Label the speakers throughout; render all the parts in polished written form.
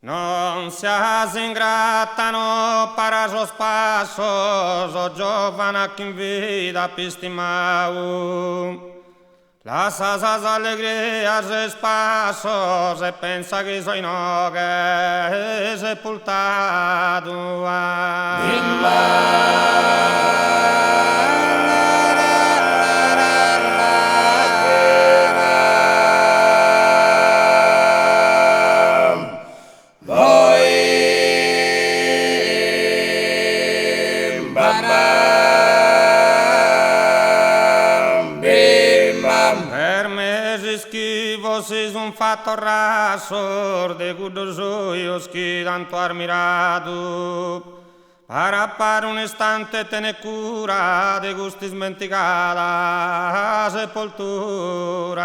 Speaker 1: Non seas ingratano para os passos, o giovana que em vida pistimau. Lasas as alegrias espaços e pensa que sou inogue sepultado. Vocês fato raso de gudos olhos que tanto admirado para un instante tener cura de gustis mentigada sepoltura.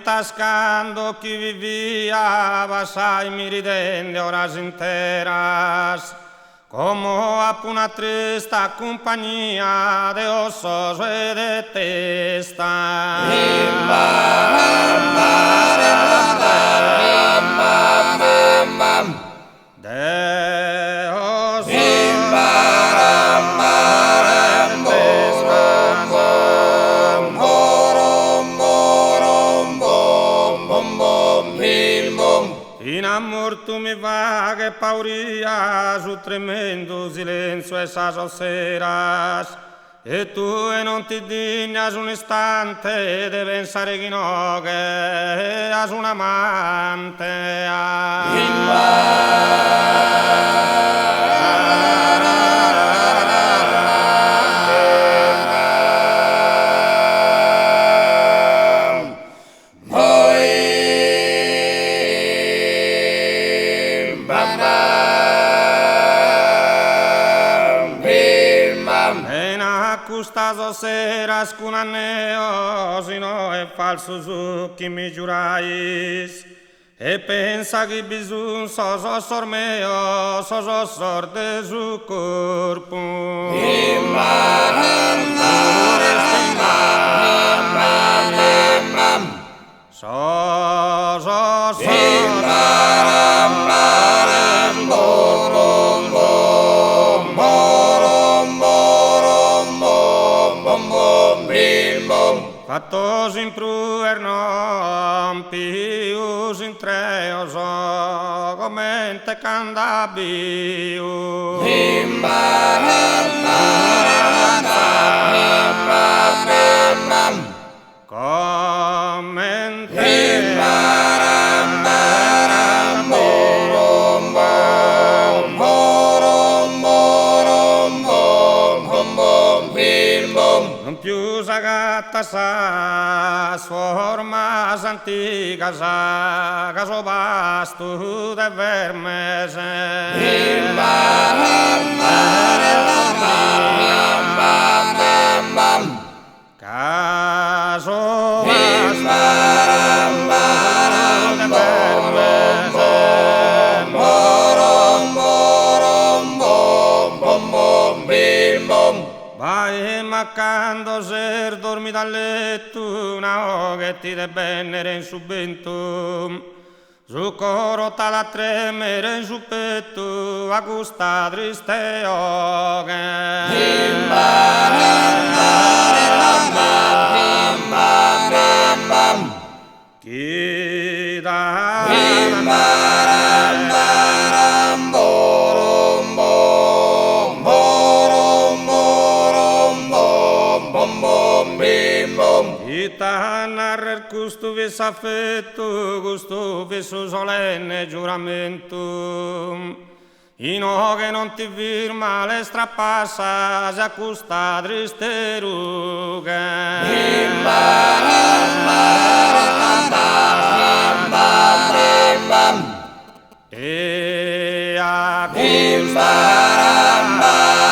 Speaker 1: Tascando que vivia assai me ridendo horas inteiras, como a una trista companhia de ossos e de testa. In amor tu mi vague paurias, o tremendo silêncio essas alceras, e tu e non ti dignas un istante de pensare che no che has un amante. Custazo seras con anneos y no es falso que me jurais e pensa que bisun sos osor meos sos osor de su corpo. Sos osor fattos in pruer non pius in treos comente candabiu. Non più sagata sa formas antigas caso basto de vermes caso quando ser dormi dal letto una che ti de bennere in subento su coro tala tremere in su petto a gusta triste chi da narrar gusto vis affetto, gusto vis solenne giuramento. Ino che non ti firma le strappassa, si accusta triste ruga. E accusta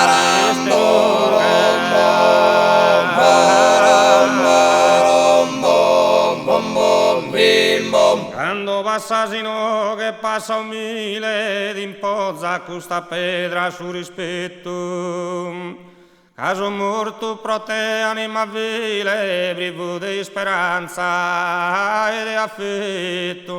Speaker 1: triste ruga. assassino che passa un mile d'impozza questa pedra su rispetto. Caso morto pro te anima vile, brivo di speranza e di affetto.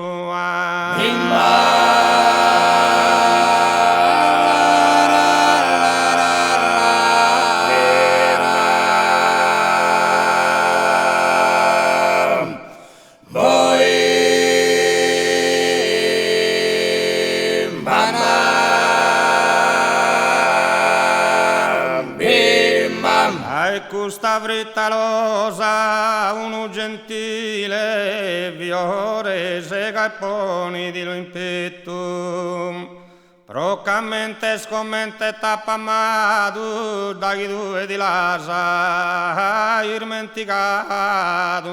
Speaker 1: Questa vrittalosa, uno gentile, viore, sega e poni di lo in petto. Procamente scommente tappamato, da chi due di lasa, irmenticato.